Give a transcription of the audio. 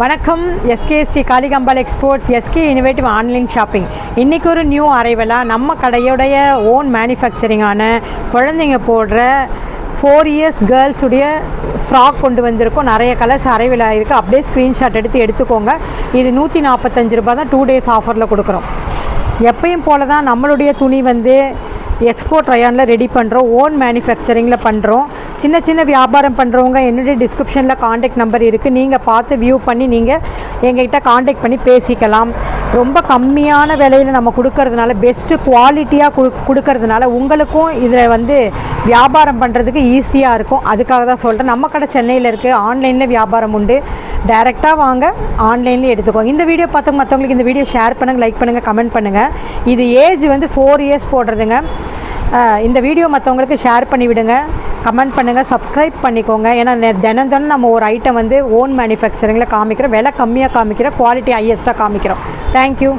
வணக்கம். S K S D Kalikambal exports, S K innovative online shopping. இன்றைக்கி ஒரு நியூ அரைவலாக நம்ம கடையுடைய ஓன் மேனுஃபேக்சரிங்கான குழந்தைங்க போடுற 4 இயர்ஸ் கேர்ள்ஸுடைய ஃப்ராக் கொண்டு வந்திருக்கோம். நிறைய கலர்ஸ் அரைவலாக இருக்குது. அப்படியே ஸ்க்ரீன்ஷாட் எடுத்துக்கோங்க. இது 145 ரூபா தான். 2 days ஆஃபரில் கொடுக்குறோம். எப்பயும் போல தான் நம்மளுடைய துணி எக்ஸ்போர்ட் ரயானில் ரெடி பண்ணுறோம். ஓன் மேனுஃபேக்சரிங்கில் பண்ணுறோம். சின்ன வியாபாரம் பண்ணுறவங்க என்னுடைய டிஸ்கிரிப்ஷனில் காண்டாக்ட் நம்பர் இருக்குது. நீங்கள் பார்த்து வியூ பண்ணி நீங்கள் எங்கள்கிட்ட காண்டாக்ட் பண்ணி பேசிக்கலாம். ரொம்ப கம்மியான விலையில் நம்ம கொடுக்கறதுனால, பெஸ்ட்டு குவாலிட்டியாக கொடுக்கறதுனால உங்களுக்கும் இதில் வியாபாரம் பண்ணுறதுக்கு ஈஸியாக இருக்கும். அதுக்காக தான் சொல்கிறேன். நம்ம கடை சென்னையில் இருக்குது. ஆன்லைனில் வியாபாரம் உண்டு. டைரெக்டாக வாங்க, ஆன்லைன்லேயே எடுத்துக்கோங்க. இந்த வீடியோ பார்த்து மற்றவங்களுக்கு இந்த வீடியோ ஷேர் பண்ணுங்கள், லைக் பண்ணுங்கள், கமெண்ட் பண்ணுங்கள். இது ஏஜ் 4 இயர்ஸ் போடுறதுங்க. இந்த வீடியோ மற்றவங்களுக்கு ஷேர் பண்ணி விடுங்க, கமெண்ட் பண்ணுங்கள், சப்ஸ்கிரைப் பண்ணிக்கோங்க. ஏன்னா தினம் நம்ம ஒரு ஐட்டம் ஓன் மேனுஃபேக்சரிங்கில் காமிக்கிறோம். விலை கம்மியாக காமிக்கிறோம், குவாலிட்டி ஹையஸ்ட்டாக காமிக்கிறோம். தேங்க்யூ.